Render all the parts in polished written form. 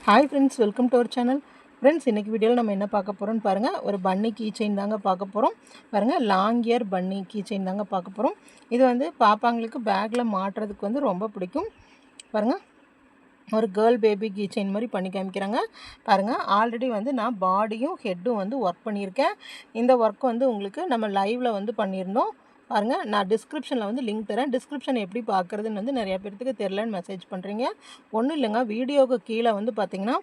Hi friends, welcome to our channel. Friends, இன்றைக்கி வீடியோவில் நம்ம என்ன பார்க்க போகிறோம்னு பாருங்கள். ஒரு பன்னி கீ செயின் தாங்க பார்க்க போகிறோம். பாருங்கள், லாங் இயர் பன்னி கீ செயின் தாங்க பார்க்க போகிறோம். இது வந்து பாப்பாங்களுக்கு பேக்கில் மாட்டுறதுக்கு வந்து ரொம்ப பிடிக்கும். பாருங்கள், ஒரு கேர்ள் பேபி கீ செயின் மாதிரி பண்ணி காமிக்கிறாங்க. பாருங்கள், ஆல்ரெடி வந்து நான் பாடியும் ஹெட்டும் வந்து ஒர்க் பண்ணியிருக்கேன். இந்த ஒர்க் வந்து உங்களுக்கு நம்ம லைவில் வந்து பண்ணியிருந்தோம். பாருங்கள், நான் டிஸ்கிரிப்ஷனில் வந்து லிங்க் தரேன். டிஸ்கிரிப்ஷன் எப்படி பார்க்குறதுன்னு வந்து நிறையா பேர்த்துக்கு தெரிலன்னு மெசேஜ் பண்ணுறீங்க. ஒன்றும் இல்லைங்க, வீடியோவுக்கு கீழே வந்து பார்த்திங்கன்னா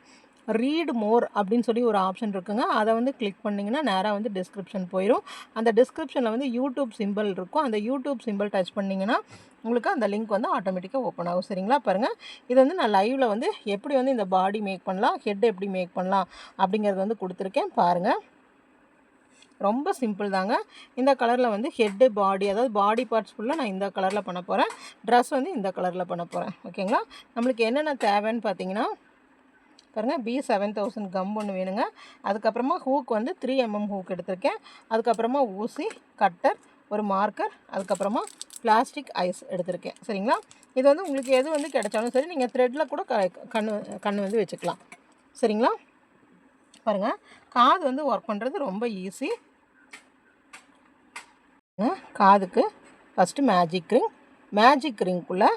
ரீட் மோர் அப்படின்னு சொல்லி ஒரு ஆப்ஷன் இருக்குங்க. அதை வந்து கிளிக் பண்ணிங்கன்னா நேராக வந்து டிஸ்கிரிப்ஷன் போயிடும். அந்த டிஸ்கிரிப்ஷனில் வந்து யூடியூப் சிம்பிள் இருக்கும். அந்த யூடியூப் சிம்பிள் டச் பண்ணிங்கன்னா உங்களுக்கு அந்த லிங்க் வந்து ஆட்டோமேட்டிக்காக ஓப்பன் ஆகும். சரிங்களா? பாருங்கள், இது வந்து நான் லைவில் வந்து எப்படி வந்து இந்த பாடி மேக் பண்ணலாம், ஹெட் எப்படி மேக் பண்ணலாம் அப்படிங்கிறது வந்து கொடுத்துருக்கேன். பாருங்கள், ரொம்ப சிம்பிள் தாங்க. இந்த கலரில் வந்து ஹெட்டு பாடி, அதாவது பாடி பார்ட்ஸ் ஃபுல்லாக நான் இந்த கலரில் பண்ண போகிறேன். ட்ரெஸ் வந்து இந்த கலரில் பண்ண போகிறேன். ஓகேங்களா? நம்மளுக்கு என்னென்ன தேவைன்னு பார்த்தீங்கன்னா பாருங்கள், B7000 கம் ஒன்று வேணுங்க. அதுக்கப்புறமா ஹூக் வந்து 3mm ஹூக் எடுத்திருக்கேன். அதுக்கப்புறமா ஊசி, கட்டர், ஒரு மார்க்கர், அதுக்கப்புறமா பிளாஸ்டிக் ஐஸ் எடுத்திருக்கேன். சரிங்களா? இது வந்து உங்களுக்கு எது வந்து கிடைச்சாலும் சரி, நீங்கள் த்ரெட்டில் கூட கண் வந்து வச்சுக்கலாம். சரிங்களா? பாருங்கள், காது வந்து ஒர்க் பண்ணுறது ரொம்ப ஈஸி. காதுக்கு ஃபஸ்ட்டு மேஜிக் ரிங்குள்ளே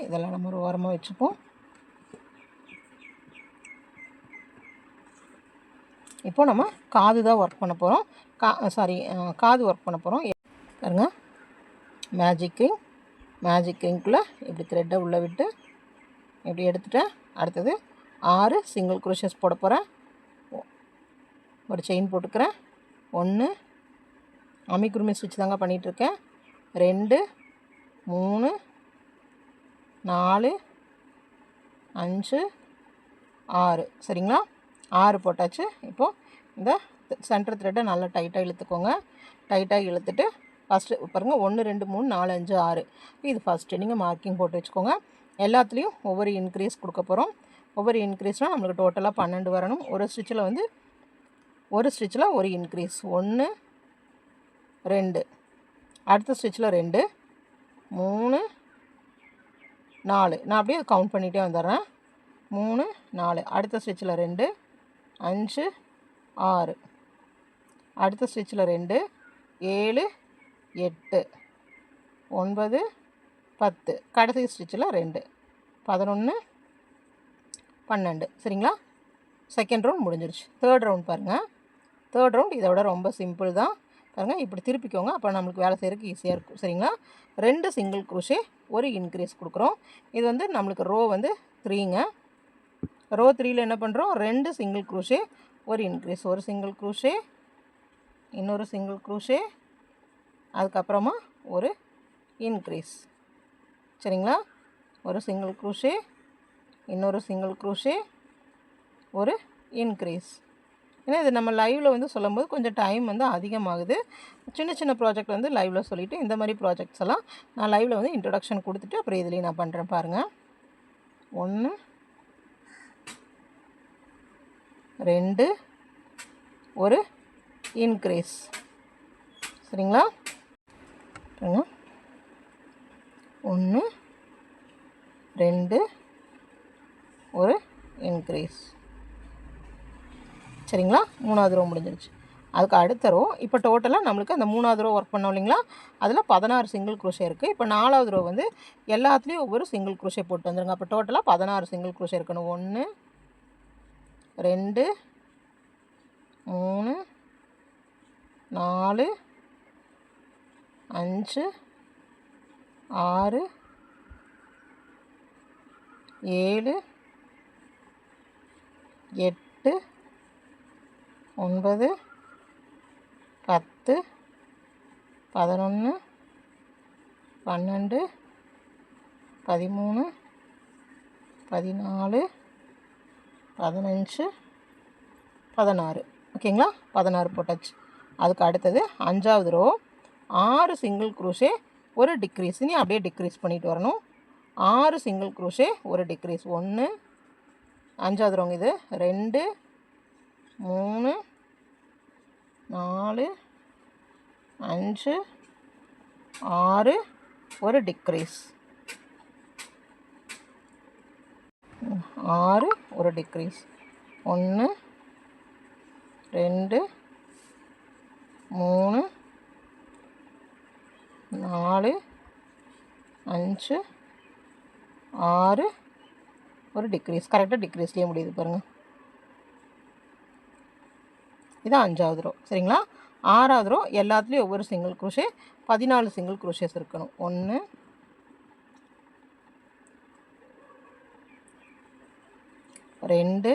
இதெல்லாம் நம்ம ஒரு ஓரமாக வச்சுப்போம். இப்போ நம்ம காது தான் ஒர்க் பண்ண போகிறோம். காது ஒர்க் பண்ண போகிறோம். பாருங்க, மேஜிக் ரிங்குள்ளே இப்படி த்ரெட்டை உள்ளே விட்டு இப்படி எடுத்துட்டேன். அடுத்தது 6 சிங்கிள் குரோஷஸ் போட போகிறேன். ஒரு செயின் போட்டுக்கிறேன். 1 அமிக்குருமி ஸ்டிச் தாங்க பண்ணிகிட்ருக்கேன். 2 3 4 5 6. சரிங்களா? 6 போட்டாச்சு. இப்போது இந்த சென்டர் த்ரெட்டை நல்லா டைட்டாக இழுத்துக்கோங்க. டைட்டாக இழுத்துட்டு ஃபஸ்ட்டு பாருங்கள், 1 2 3 4 5 6. இது ஃபஸ்ட்டு நீங்கள் மார்க்கிங் போட்டு வச்சுக்கோங்க. எல்லாத்துலேயும் ஒவ்வொரு இன்க்ரீஸ் கொடுக்க போகிறோம். ஒவ்வொரு இன்க்ரீஸ்னால் நம்மளுக்கு டோட்டலாக 12 வரணும். ஒரு ஸ்டிச்சில் ஒரு இன்க்ரீஸ் 1 2, அடுத்த ஸ்டிச்சில் 2 3 4. நான் அப்படியே கவுண்ட் பண்ணிகிட்டே வந்துடுறேன். 3 4, அடுத்த ஸ்டிச்சில் 2 5 6, அடுத்த ஸ்டிச்சில் 2 7 8 9 10, கடைசி ஸ்டிச்சில் 2 11 12. சரிங்களா? செகண்ட் ரவுண்ட் முடிஞ்சிருச்சு. தேர்ட் ரவுண்ட் பாருங்கள். தேர்ட் ரவுண்ட் இதை விட ரொம்ப சிம்பிள் தான். பாருங்கள், இப்படி திருப்பிக்கோங்க. அப்போ நம்மளுக்கு வேலை செய்கிறதுக்கு ஈஸியாக இருக்கும். சரிங்களா? 2 சிங்கிள் குரோஷே, ஒரு இன்க்ரீஸ் கொடுக்குறோம். இது வந்து நம்மளுக்கு ரோ வந்து 3ங்க. ரோ 3ல் என்ன பண்ணுறோம்? 2 சிங்கிள் குரோஷே, ஒரு இன்க்ரீஸ், ஒரு சிங்கிள் குரோஷே, இன்னொரு சிங்கிள் குரோஷே, அதுக்கப்புறமா ஒரு இன்க்ரீஸ். சரிங்களா? ஒரு சிங்கிள் குரோஷே, இன்னொரு சிங்கிள் குரோஷே, ஒரு இன்க்ரீஸ். ஏன்னா இது நம்ம லைவில் வந்து சொல்லும்போது கொஞ்சம் டைம் வந்து அதிகமாகுது. சின்ன ப்ராஜெக்ட் வந்து லைவில் சொல்லிவிட்டு இந்த மாதிரி ப்ராஜெக்ட்ஸ் எல்லாம் நான் லைவில் வந்து இன்ட்ரொடக்ஷன் கொடுத்துட்டு அப்புறம் இதுலேயும் நான் பண்ணுறேன். பாருங்கள், 1 2, ஒரு இன்க்ரீஸ். சரிங்களா? 1 2, ஒரு இன்க்ரீஸ். சரிங்களா? 3வது ரோ முடிஞ்சிருச்சு. அதுக்கு அடுத்த ரோ இப்போ டோட்டலாக நம்மளுக்கு அந்த 3வது ரோ ஒர்க் பண்ணோம் இல்லைங்களா? அதில் 16 சிங்கிள் குரோஷே இருக்குது. இப்போ 4வது ரோ வந்து எல்லாத்துலேயும் ஒவ்வொரு சிங்கிள் குரோஷே போட்டு வந்துடுங்க. அப்போ டோட்டலாக 16 சிங்கிள் குரோஷே இருக்கணும். 1 2 3 4 5 6 7 8 9 10 11 12 13 14 15 16. ஓகேங்களா? 16 போட்டாச்சு. அதுக்கு அடுத்தது 5வது ரோ 6 சிங்கிள் குரோஷே, ஒரு டிக்ரீஸ். இனி அப்படியே டிக்ரீஸ் பண்ணிட்டு வரணும். 6 சிங்கிள் குரோஷே, ஒரு டிக்ரீஸ். 1 5வது ரோங்க இது 2 3 4 5 6, ஒரு டிக்ரீஸ். 6 ஒரு டிக்ரீஸ் 1 2 3 4 5 6 ஒரு டிக்ரீஸ். கரெக்டாக டிக்ரீஸ்லேயே முடியுது பாருங்கள். இது 5வது ரோ. சரிங்களா? 6வது ரோ எல்லாத்துலேயும் ஒவ்வொரு சிங்கிள் குரோஷே 14 சிங்கிள் குரோஷேஸ் இருக்கணும். 1 2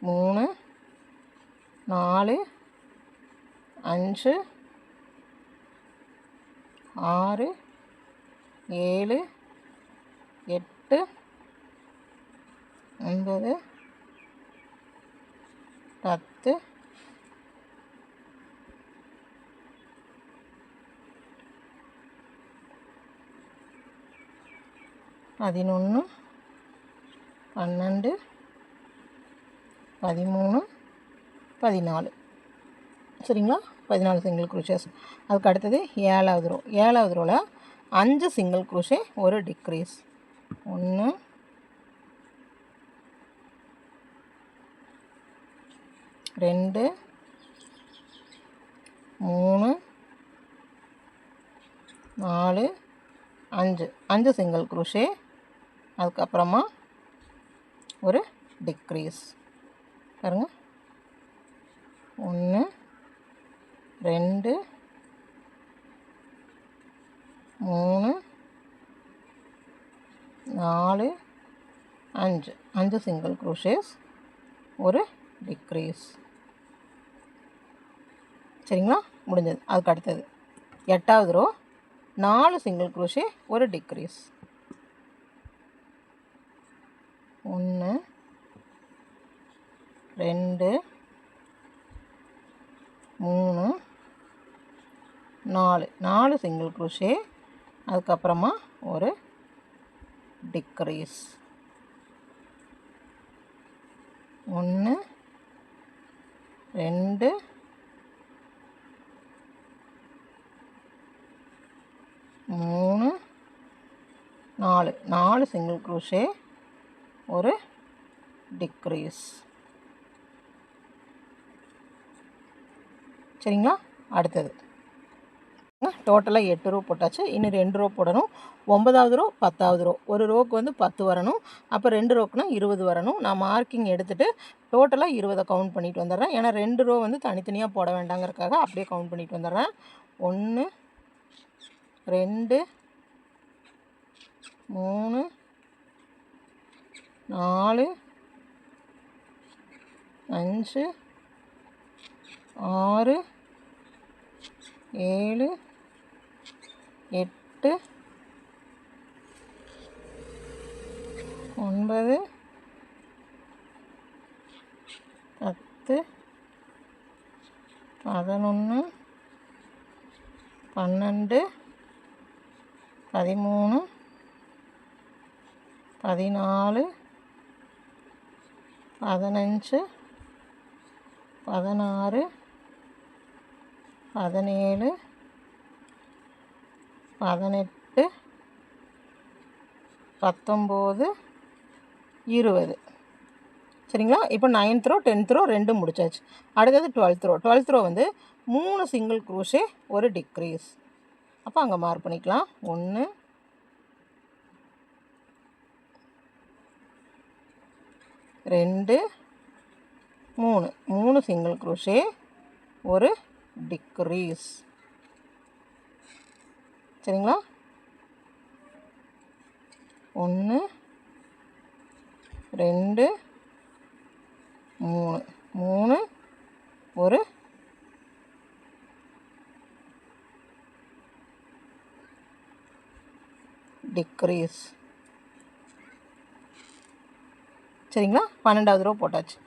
3 4 5 6 7 8 9 10 11 12 13 14. சரிங்களா? 14 சிங்கிள் குரோஷேஸ். அதுக்கு அடுத்தது 7வது ரோ. 7வது ரோவில் 5 சிங்கிள் குரோஷே ஒரு டிக்ரீஸ். 1 2 3 4 5 single crochet. அதுக்கப்புறமா ஒரு டிக்ரீஸ் பாருங்கள். 1 2 3 4 5 சிங்கிள் குரோஷேஸ் ஒரு டிக்ரீஸ். சரிங்களா? முடிஞ்சது. அதுக்கு அடுத்தது 8வது ரோ 4 சிங்கிள் குரோஷே ஒரு டிக்ரீஸ். 1 2 3 4 single crochet. அதுக்கப்புறமா ஒரு டிக்ரீஸ். 1 2 3 4 சிங்கிள் குரோஷே ஒரு டிக்ரீஸ். சரிங்களா? அடுத்தது டோட்டலாக 8 ரோ போட்டாச்சு. இன்னும் 2 ரோ போடணும். 9வது ரோ 10வது ரோ. ஒரு ரோக்கு வந்து 10 வரணும். அப்போ 2 ரோக்குனா 20 வரணும். நான் மார்க்கிங் எடுத்துகிட்டு டோட்டலாக 20 கவுண்ட் பண்ணிட்டு வந்துடுறேன். ஏன்னா 2 ரோ வந்து தனித்தனியாக போட வேண்டாங்கிறதுக்காக அப்படியே கவுண்ட் பண்ணிட்டு வந்துடுறேன். 1 2 3 4 5 6 7 8 9 10 11 12 13 14 15 16 17 18 19 20. சரிங்களா? இப்போ 9th ரோ 10th ரோ 2 முடிச்சாச்சு. அடுத்தது 12th ரோ. 12th ரோ வந்து 3 சிங்கிள் குரோஷே ஒரு டிக்ரீஸ். அப்போ அங்கே மார்க் பண்ணிக்கலாம். 1 2 3 சிங்கிள் குரோஷே ஒரு டிக்ரீஸ். சரிங்களா? 1 2 3 ஒரு டிக்ரீஸ். சரிங்களா? 12வது ரோ போட்டாச்சு.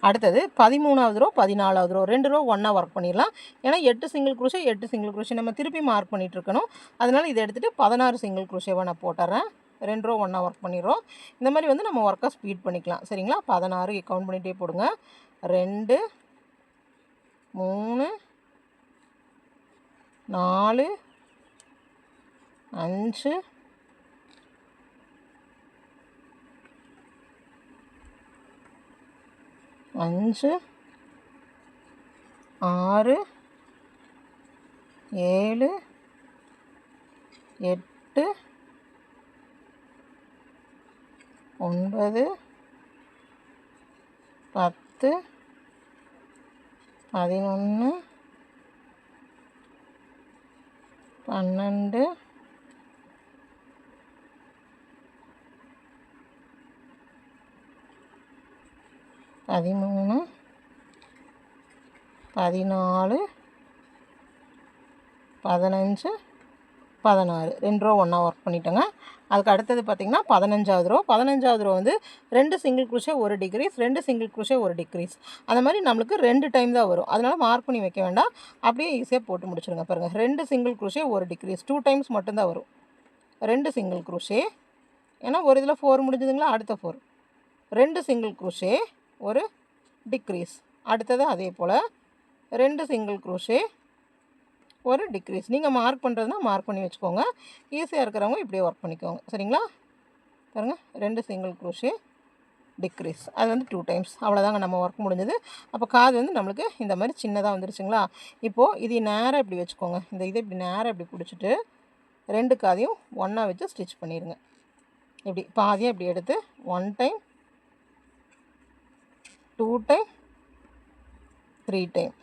அடுத்தது 13வது ரோ 14வது ரோ 2 ரோ ஒன்றா ஒர்க் பண்ணிடலாம். ஏன்னா 8 சிங்கிள் குரோஷே 8 சிங்கிள் குரோஷே நம்ம திருப்பி மார்க் பண்ணிகிட்டு இருக்கணும். அதனால் இதை எடுத்துகிட்டு 16 சிங்கிள் குரோஷேவாக நான் போட்டுறேன். 2 ரோ ஒன்றா ஒர்க் பண்ணிடுறோம். இந்த மாதிரி வந்து நம்ம ஒர்க்கை ஸ்பீட் பண்ணிக்கலாம். சரிங்களா? 16 கவுண்ட் பண்ணிகிட்டே போடுங்க. 2 3 4 5 5 6 7 8 9 10 11 12 13 14 15 16 2 ரோ ஒன்றா ஒர்க் பண்ணிட்டோங்க. அதுக்கு அடுத்தது பார்த்திங்கன்னா 15வது ரோ வந்து 2 single crochet 1 decrease, 2 single crochet 1 decrease, அந்த மாதிரி நம்மளுக்கு 2 டைம் தான் வரும். அதனால் மார்க் பண்ணி வைக்க வேண்டாம், அப்படியே ஈஸியாக போட்டு முடிச்சுருங்க. பாருங்கள், 2 சிங்கிள் குரோஷே 1 டிக்ரீஸ், 2 டைம்ஸ் மட்டும்தான் வரும். 2 சிங்கிள் குரோஷே, ஏன்னா ஒரு இதில் 4 முடிஞ்சதுங்களா, அடுத்த 4, 2 சிங்கிள் குரோஷே 1 டிக்ரீஸ், அடுத்தது அதே போல் 2 சிங்கிள் குரோஷே 1 டிக்ரீஸ். நீங்கள் மார்க் பண்ணுறதுனா மார்க் பண்ணி வச்சுக்கோங்க, ஈஸியாக இருக்கிறவங்க இப்படியே ஒர்க் பண்ணிக்கோங்க. சரிங்களா? பாருங்கள், 2 சிங்கிள் குரோஷே டிக்ரீஸ், அது வந்து 2 டைம்ஸ். அவ்வளோதாங்க, நம்ம ஒர்க் முடிஞ்சது. அப்போ காது வந்து நம்மளுக்கு இந்த மாதிரி சின்னதாக வந்துருச்சுங்களா. இப்போது இது நேராக இப்படி வச்சுக்கோங்க, இந்த இதை இப்படி நேராக இப்படி பிடிச்சிட்டு 2 காதையும் ஒன்றா வச்சு ஸ்டிச் பண்ணிடுங்க. இப்படி பாதியாக இப்படி எடுத்து 1 டைம், 2 டைம், 3 டைம்.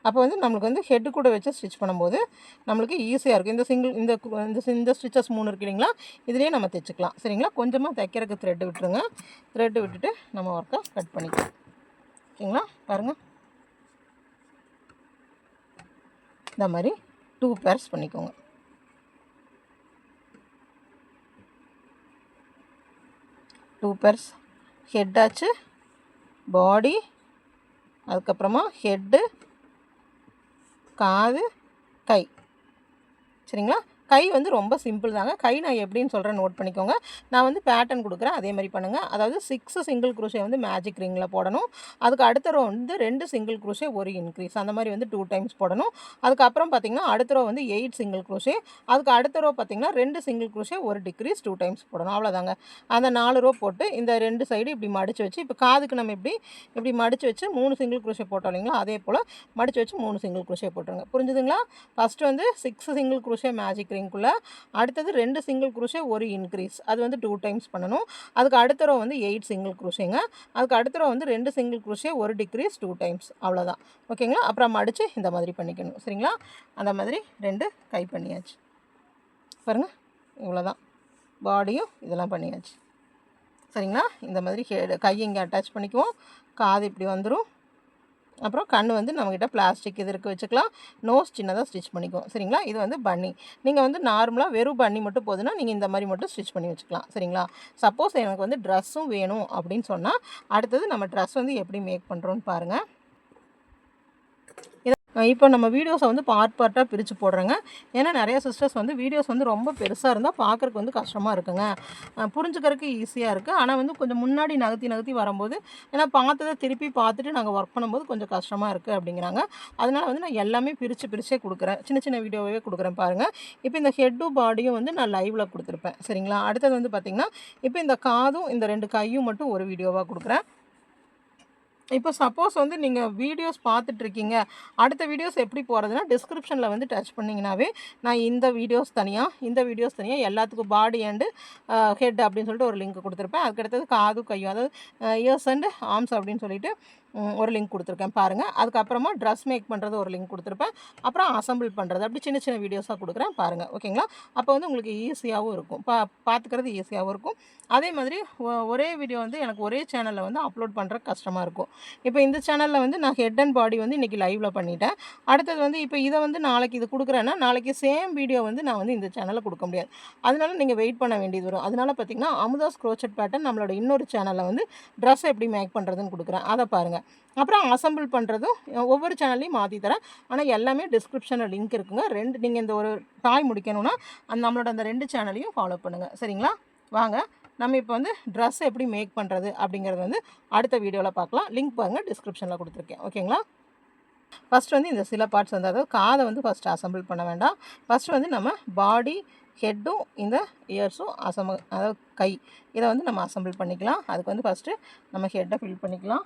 அப்போ வந்து நம்மளுக்கு வந்து ஹெட்டு கூட வச்சு ஸ்டிச் பண்ணும்போது நம்மளுக்கு ஈஸியாக இருக்கும். இந்த ஸ்டிச்சஸ் 3 இருக்கு இல்லைங்களா, இதுலேயே நம்ம தைச்சிக்கலாம். சரிங்களா? கொஞ்சமாக தைக்கிறதுக்கு த்ரெட்டு விட்டுருங்க. த்ரெட்டு விட்டுட்டு நம்ம ஒர்க்கை கட் பண்ணிக்கலாம். ஓகேங்களா? பாருங்கள், இந்த மாதிரி 2 பேர்ஸ் பண்ணிக்கோங்க. டூ பேர்ஸ் ஹெட்டாச்சு, பாடி, அதுக்கப்புறமா ஹெட்டு, காது, கை. சரிங்களா? கை வந்து ரொம்ப சிம்பிள் தாங்க. கை நான் எப்படின்னு சொல்கிறேன், நோட் பண்ணிக்கோங்க. நான் வந்து பேட்டர்ன் கொடுக்குறேன், அதே மாதிரி பண்ணுங்கள். அதாவது 6 சிங்கிள் குரோஷே வந்து மேஜிக் ரிங்கில் போடணும். அதுக்கு அடுத்த ரோ வந்து 2 சிங்கிள் குரோஷே 1 இன்க்ரீஸ், அந்த மாதிரி வந்து 2 டைம்ஸ் போடணும். அதுக்கப்புறம் பார்த்திங்கன்னா அடுத்த ரோ வந்து 8 சிங்கிள் குரோஷே, அதுக்கு அடுத்த ரோ பார்த்திங்கன்னா 2 சிங்கிள் குரோஷே 1 டிக்ரீஸ் 2 டைம்ஸ் போடணும். அவ்வளோதாங்க. அந்த 4 ரோ போட்டு இந்த 2 சைடு இப்படி மடித்து வச்சு, இப்போ காதுக்கு நம்ம இப்படி மடித்து வச்சு 3 சிங்கிள் குரோஷே போட்டோம் இல்லைங்களா, அதே போல் மடித்து வச்சு 3 சிங்கிள் குரோஷே போட்டுருங்க. புரிஞ்சுதுங்களா? ஃபஸ்ட்டு வந்து 6 சிங்கிள் குரோஷே மேஜிக் ரிங்குள்ளே, அடுத்தது 2 சிங்கிள் குரோஷே 1 இன்க்ரீஸ், அது வந்து 2 டைம்ஸ் பண்ணணும். அதுக்கு அடுத்த ரோ வந்து 8 சிங்கிள் குரோஷேங்க. அதுக்கு அடுத்த ரோ வந்து 2 சிங்கிள் குரோஷே 1 டிக்ரீஸ் 2 டைம்ஸ். அவ்வளோதான். ஓகேங்களா? அப்புறம் மடித்து இந்த மாதிரி பண்ணிக்கணும். சரிங்களா? அந்த மாதிரி 2 கை பண்ணியாச்சு. பாருங்கள், இவ்வளோதான். பாடியும் இதெல்லாம் பண்ணியாச்சு. சரிங்களா? இந்த மாதிரி கையை இங்கே அட்டாச் பண்ணிக்குவோம். காது இப்படி வந்துடும். அப்புறம் கண் வந்து நம்மக்கிட்ட பிளாஸ்டிக் இது இருக்க வச்சுக்கலாம். நோஸ் சின்னதாக ஸ்டிச் பண்ணிக்குவோம். சரிங்களா? இது வந்து பன்னி. நீங்கள் வந்து நார்மலாக வெறும் பன்னி மட்டும் போதுன்னா நீங்கள் இந்த மாதிரி மட்டும் ஸ்டிச் பண்ணி வச்சுக்கலாம். சரிங்களா? சப்போஸ் எனக்கு வந்து ட்ரெஸ்ஸும் வேணும் அப்படின்னு சொன்னால் அடுத்தது நம்ம ட்ரெஸ் வந்து எப்படி மேக் பண்ணுறோன்னு பாருங்கள். இப்போ நம்ம வீடியோஸை வந்து பார்ட்டாக பிரித்து போடுறேங்க. ஏன்னா நிறைய சிஸ்டர்ஸ் வந்து வீடியோஸ் வந்து ரொம்ப பெருசாக இருந்தால் பார்க்குறக்கு வந்து கஷ்டமாக இருக்குங்க, புரிஞ்சுக்கிறதுக்கு ஈஸியாக இருக்குது. ஆனால் வந்து கொஞ்சம் முன்னாடி நகர்த்தி வரும்போது, ஏன்னா பார்த்ததை திருப்பி பார்த்துட்டு நாங்கள் ஒர்க் பண்ணும்போது கொஞ்சம் கஷ்டமாக இருக்குது அப்படிங்கிறாங்க. அதனால் வந்து நான் எல்லாமே பிரித்தே கொடுக்குறேன், சின்ன சின்ன வீடியோவே கொடுக்குறேன் பாருங்கள். இப்போ இந்த ஹெட்டும் பாடியும் வந்து நான் லைவில் கொடுத்துருப்பேன். சரிங்களா? அடுத்தது வந்து பார்த்திங்கன்னா இப்போ இந்த காதும் இந்த 2 கையும் மட்டும் ஒரு வீடியோவாக கொடுக்குறேன். இப்போ சப்போஸ் வந்து நீங்கள் வீடியோஸ் பார்த்துட்ருக்கீங்க, அடுத்த வீடியோஸ் எப்படி போகிறதுனா டிஸ்கிரிப்ஷனில் வந்து டச் பண்ணிங்கனாவே நான் இந்த வீடியோஸ் தனியாக எல்லாத்துக்கும் பாடி அண்டு ஹெட் அப்படின்னு சொல்லிட்டு ஒரு லிங்க் கொடுத்துருப்பேன். அதுக்கடுத்தது காது கையும், அதாவது இயர்ஸ் அண்டு ஆர்ம்ஸ் அப்படின்னு சொல்லிட்டு ஒரு லிங்க் கொடுத்துருக்கேன் பாருங்கள். அதுக்கப்புறமா ட்ரெஸ் மேக் பண்ணுறது ஒரு லிங்க் கொடுத்துருப்பேன். அப்புறம் அசம்பிள் பண்ணுறது, அப்படி சின்ன சின்ன வீடியோஸாக கொடுக்குறேன் பாருங்கள். ஓகேங்களா? அப்போ வந்து உங்களுக்கு ஈஸியாகவும் இருக்கும், பார்த்துக்கிறது ஈஸியாகவும் இருக்கும். அதே மாதிரி ஒரே வீடியோ வந்து எனக்கு ஒரே சேனலில் வந்து அப்லோட் பண்ணுற கஷ்டமாக இருக்கும். இப்போ இந்த சேனலில் வந்து நான் ஹெட் அண்ட் பாடி வந்து இன்றைக்கி லைவில் பண்ணிட்டேன். அடுத்தது வந்து இப்போ இதை வந்து நாளைக்கு இது கொடுக்குறேன்னா நாளைக்கு சேம் வீடியோ வந்து நான் வந்து இந்த சேனலில் கொடுக்க முடியாது. அதனால நீங்கள் வெயிட் பண்ண வேண்டியது வரும். அதனால் பார்த்திங்கன்னா அமுதாஸ் க்ரோச்சட் பேட்டர்ன் நம்மளோட இன்னொரு சேனலில் வந்து ட்ரெஸ் எப்படி மேக் பண்ணுறதுன்னு கொடுக்குறேன், அதை பாருங்கள். அப்புறம் அசம்பிள் பண்ணுறதும் ஒவ்வொரு சேனல்லையும் மாற்றி தரேன். ஆனால் எல்லாமே டிஸ்கிரிப்ஷனில் லிங்க் இருக்குங்க. நீங்கள் இந்த ஒரு டாய் முடிக்கணும்னா நம்மளோட அந்த 2 சேனலையும் ஃபாலோ பண்ணுங்கள். சரிங்களா? வாங்க நம்ம இப்போ வந்து ட்ரெஸ் எப்படி மேக் பண்ணுறது அப்படிங்கிறது வந்து அடுத்த வீடியோவில் பார்க்கலாம். லிங்க் பாருங்கள், டிஸ்கிரிப்ஷனில் கொடுத்துருக்கேன். ஓகேங்களா? ஃபஸ்ட்டு வந்து இந்த சில பார்ட்ஸ் வந்து, அதாவது காதை வந்து ஃபஸ்ட்டு அசம்பிள் பண்ண வேண்டாம். ஃபஸ்ட்டு வந்து நம்ம பாடி, ஹெட்டும் இந்த இயர்ஸும் அதாவது கை, இதை வந்து நம்ம அசம்பிள் பண்ணிக்கலாம். அதுக்கு வந்து ஃபஸ்ட்டு நம்ம ஹெட்டை ஃபில் பண்ணிக்கலாம்.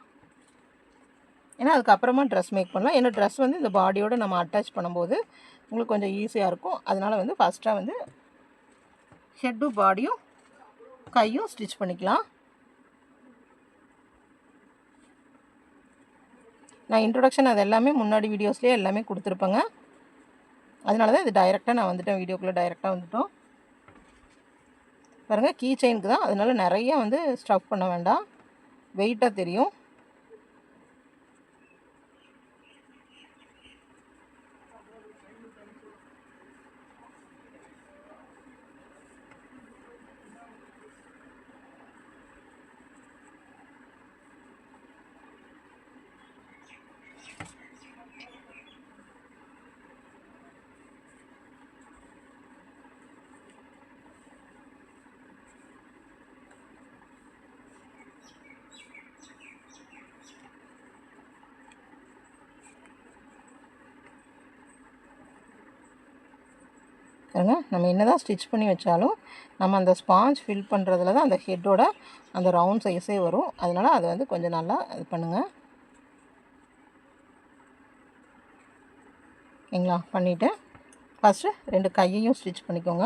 ஏன்னா அதுக்கப்புறமா ட்ரெஸ் மேக் பண்ணலாம். ஏன்னா ட்ரெஸ் வந்து இந்த பாடியோடு நம்ம அட்டாச் பண்ணும்போது உங்களுக்கு கொஞ்சம் ஈஸியாக இருக்கும். அதனால் வந்து ஃபஸ்ட்டாக வந்து ஹெட்டும் பாடியும் கையும் ஸ்டிச் பண்ணிக்கலாம். நான் இன்ட்ரொடக்ஷன் அது எல்லாமே முன்னாடி வீடியோஸ்லேயே எல்லாமே கொடுத்துருப்பேங்க. அதனால தான் இது டைரெக்டாக நான் வந்துட்டேன், வீடியோக்குள்ளே டைரெக்டாக வந்துட்டோம். பாருங்கள், கீ செயினுக்கு தான், அதனால நிறைய வந்து ஸ்டஃப் பண்ண வேண்டாம், வெயிட்டாக தெரியும். பாருங்க, நம்ம என்ன தான் ஸ்டிச் பண்ணி வச்சாலும் நம்ம அந்த ஸ்பாஞ்ச் ஃபில் பண்ணுறதுல தான் அந்த ஹெட்டோட அந்த ரவுண்ட் சைஸே வரும். அதனால் அதை வந்து கொஞ்சம் நல்லா இது பண்ணுங்கள். ஓகேங்களா? பண்ணிவிட்டு ஃபஸ்ட்டு 2 கையையும் ஸ்டிச் பண்ணிக்கோங்க.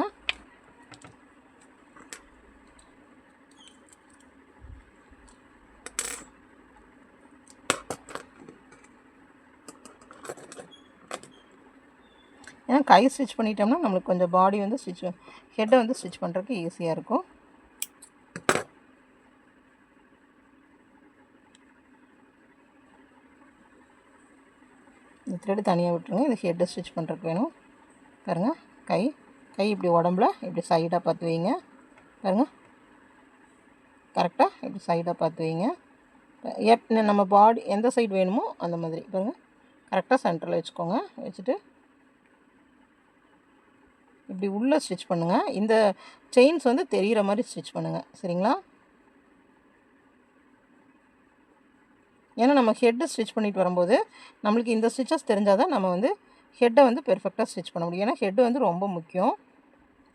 ஏன்னா கை ஸ்டிச் பண்ணிட்டோம்னா நம்மளுக்கு கொஞ்சம் பாடி வந்து ஹெட்டை வந்து ஸ்டிச் பண்ணுறதுக்கு ஈஸியாக இருக்கும். இந்த த்ரெட் தனியாக விட்டுருங்க, இது ஹெட்டை ஸ்டிச் பண்ணுறதுக்கு வேணும். பாருங்கள், கை இப்படி உடம்புல இப்படி சைடாக பார்த்து வைங்க. பாருங்கள், கரெக்டாக இப்படி சைடாக பார்த்து வைங்க. நம்ம பாடி எந்த சைடு வேணுமோ அந்த மாதிரி பாருங்கள், கரெக்டாக சென்டரில் வச்சுக்கோங்க. வச்சுட்டு இப்படி உள்ளே ஸ்டிச் பண்ணுங்கள். இந்த செயின்ஸ் வந்து தெரிகிற மாதிரி ஸ்டிச் பண்ணுங்கள், சரிங்களா? ஏன்னா நம்ம ஹெட்டு ஸ்டிச் பண்ணிட்டு வரும்போது நம்மளுக்கு இந்த ஸ்டிச்சஸ் தெரிஞ்சால் தான் நம்ம வந்து ஹெட்டை வந்து பெர்ஃபெக்டாக ஸ்டிச் பண்ண முடியும். ஏன்னா ஹெட்டு வந்து ரொம்ப முக்கியம்.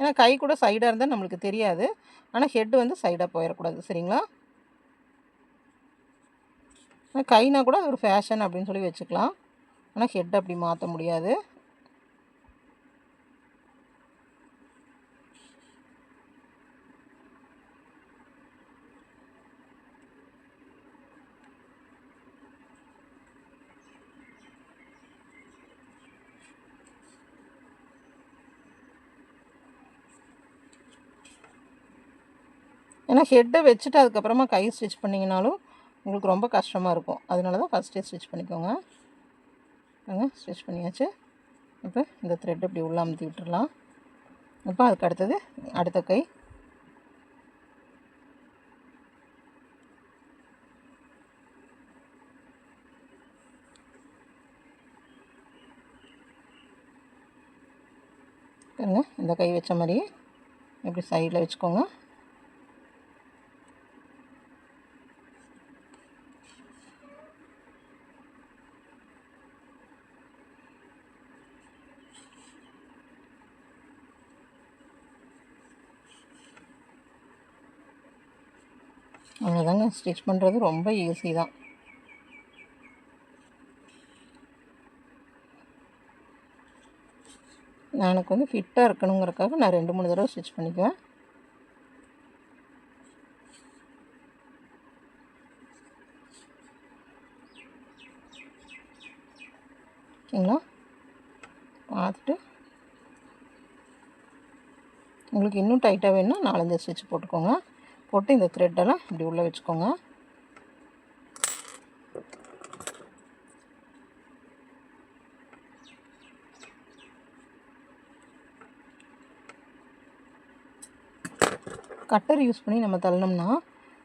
ஏன்னா கை கூட சைடாக இருந்தால் நம்மளுக்கு தெரியாது, ஆனால் ஹெட்டு வந்து சைடாக போயிடக்கூடாது, சரிங்களா? கைனா கூட அது ஒரு ஃபேஷன் அப்படின்னு சொல்லி வச்சுக்கலாம், ஆனால் ஹெட்டை அப்படி மாற்ற முடியாது. ஏன்னா ஹெட்டை வச்சுட்டு அதுக்கப்புறமா கை ஸ்டிச் பண்ணிங்கனாலும் உங்களுக்கு ரொம்ப கஷ்டமாக இருக்கும். அதனால தான் ஃபஸ்ட்டே ஸ்டிச் பண்ணிக்கோங்க. ஸ்டிச் பண்ணியாச்சு. இப்போ இந்த த்ரெட் இப்படி உள்ள அமுத்தி விட்டுடலாம். இப்போ அதுக்கு அடுத்தது அடுத்த கை. பாருங்க, இந்த கை வச்ச மாதிரியே இப்படி சைடில் வச்சுக்கோங்க. அவ்வளோதாங்க, ஸ்டிச் பண்ணுறது ரொம்ப ஈஸி தான். எனக்கு வந்து ஃபிட்டாக இருக்கணுங்கிறதுக்காக நான் 2-3 தடவை ஸ்டிச் பண்ணிக்குவேன். ஓகேங்களா? பார்த்துட்டு உங்களுக்கு இன்னும் டைட்டாக வேணும்னா 4-5 ஸ்டிச் போட்டுக்கோங்க. போட்டு இந்த த்ரெட்டெல்லாம் இப்படி உள்ளே வச்சுக்கோங்க. கட்டர் யூஸ் பண்ணி நம்ம தள்ளோம்னா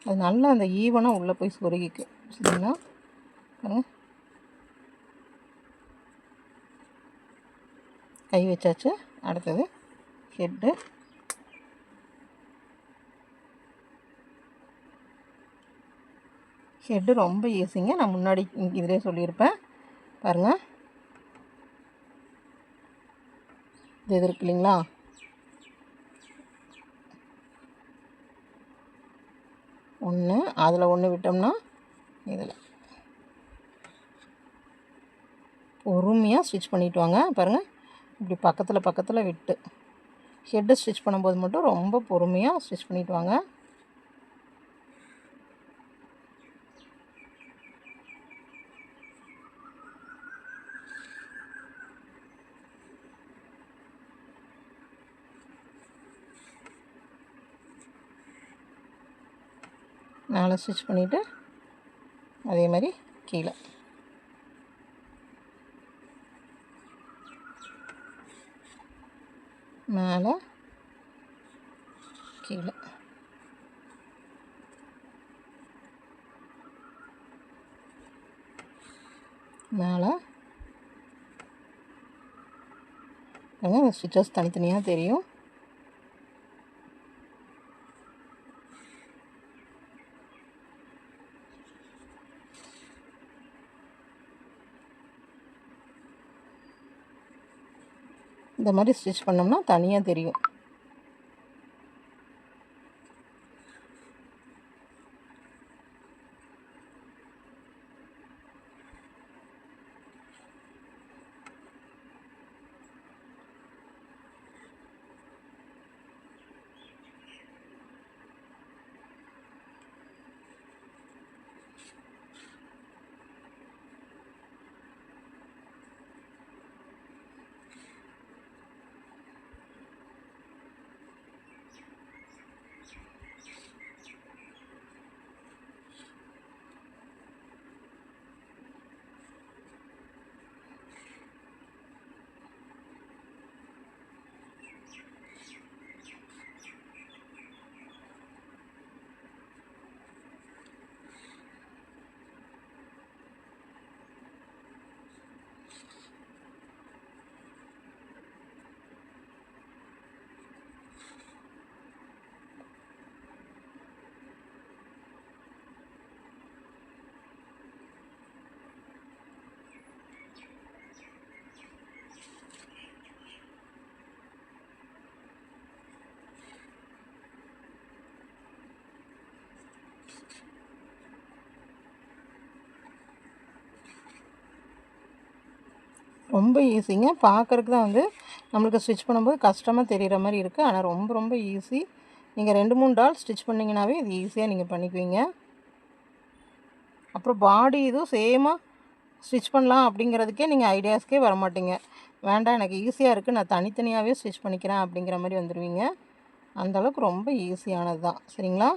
அது நல்லா அந்த ஈவனாக உள்ளே போய் சொருகிக்கும், சரிங்களா? கை வச்சாச்சு. அடுத்தது ஹெட்டு. ஹெட்டு ரொம்ப ஈஸிங்க, நான் முன்னாடி இதிலே சொல்லியிருப்பேன். பாருங்கள், இது இருக்கு இல்லைங்களா? ஒன்று அதில் ஒன்று விட்டோம்னா இதில் பொறுமையாக ஸ்டிச் பண்ணிட்டு வாங்க. பாருங்கள், இப்படி பக்கத்தில் பக்கத்தில் விட்டு ஹெட்டு ஸ்டிச் பண்ணும்போது மட்டும் ரொம்ப பொறுமையாக ஸ்டிச் பண்ணிட்டு வாங்க. மேலே ஸ்டிச் பண்ணிவிட்டு அதே மாதிரி கீழே மேலே கீழே மேலே ஸ்டிச்சஸ் தனித்தனியாக தெரியும். இந்த மாதிரி ஸ்டிச் பண்ணோம்னா தனியாக தெரியும். ரொம்ப ஈஸிங்க. பார்க்குறதுக்கு தான் வந்து நம்மளுக்கு ஸ்டிச் பண்ணும்போது கஷ்டமாக தெரிகிற மாதிரி இருக்குது. ஆனால் ரொம்ப ரொம்ப ஈஸி. நீங்கள் 2-3 டால் ஸ்டிச் பண்ணிங்கனாவே இது ஈஸியாக நீங்கள் பண்ணிக்குவீங்க. அப்புறம் பாடி இதுவும் சேமாக ஸ்டிச் பண்ணலாம் அப்படிங்கிறதுக்கே நீங்கள் ஐடியாஸ்க்கே வரமாட்டீங்க. வேண்டாம், எனக்கு ஈஸியாக இருக்குது, நான் தனித்தனியாகவே ஸ்டிச் பண்ணிக்கிறேன் அப்படிங்கிற மாதிரி வந்துடுவீங்க. அந்தளவுக்கு ரொம்ப ஈஸியானது தான். சரிங்களா?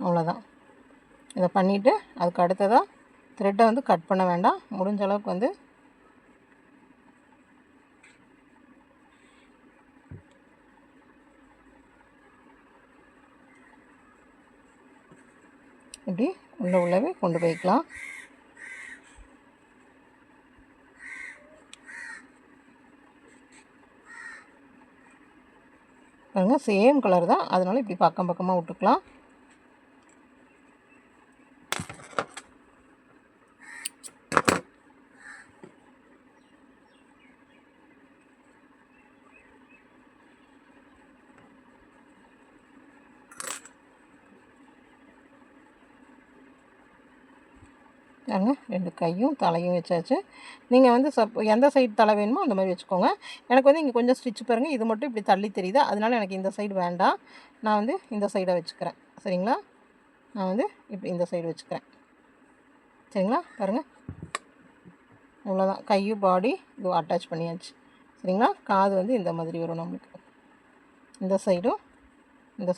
அவ்வளோதான். இதை பண்ணிவிட்டு அதுக்கு அடுத்ததாக த்ரெட்டை வந்து கட் பண்ண வேண்டாம். முடிஞ்ச அளவுக்கு வந்து இப்படி உள்ளவே கொண்டு போய்க்கலாம். பாருங்கள், சேம் கலர் தான், அதனால் இப்படி பக்கம் பக்கமாக விட்டுக்கலாம். பாருங்க, 2 கையும் தலையும் வச்சாச்சு. நீங்கள் வந்து எந்த சைடு தலை வேணுமோ அந்த மாதிரி வச்சுக்கோங்க. எனக்கு வந்து இங்கே கொஞ்சம் ஸ்டிச் பாருங்கள், இது மட்டும் இப்படி தள்ளி தெரியுது, அதனால் எனக்கு இந்த சைடு வேண்டாம். நான் வந்து இந்த சைடை வச்சுக்கிறேன். சரிங்களா? நான் வந்து இப்படி இந்த சைடு வச்சுக்கிறேன். சரிங்களா? பாருங்கள், அவ்வளோதான். கையும் பாடி இது அட்டாச் பண்ணியாச்சு. சரிங்களா? காது வந்து இந்த மாதிரி வரும் நம்மளுக்கு. இந்த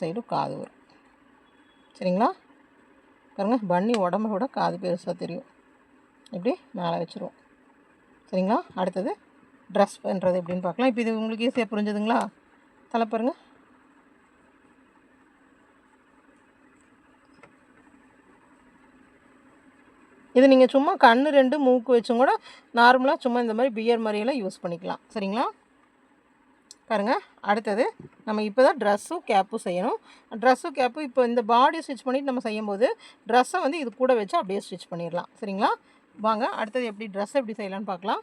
சைடும் காது வரும். சரிங்களா? பாருங்கள், பன்னி உடம்பை விட காது பெருசாக தெரியும். இப்படி மேலே வச்சுருவோம். சரிங்களா? அடுத்தது ட்ரெஸ் பண்ணுறது எப்படின்னு பார்க்கலாம். இப்போ இது உங்களுக்கு ஈஸியாக புரிஞ்சுதுங்களா? தலை பாருங்கள், இது நீங்கள் சும்மா கண்ணு 2 மூக்கு வச்சும் கூட நார்மலாக சும்மா இந்த மாதிரி பியர் மாதிரியெல்லாம் யூஸ் பண்ணிக்கலாம். சரிங்களா? பாருங்கள், அடுத்தது நம்ம இப்போ தான் ட்ரெஸ்ஸும் கேப்பும் செய்யணும். ட்ரெஸ்ஸும் கேப்பும் இப்போ இந்த பாடி ஸ்டிச் பண்ணிவிட்டு நம்ம செய்யும்போது ட்ரெஸ்ஸை வந்து இது கூட வச்சு அப்படியே ஸ்டிச் பண்ணிடலாம். சரிங்களா? வாங்க அடுத்தது எப்படி ட்ரெஸ் எப்படி செய்யலான்னு பார்க்கலாம்.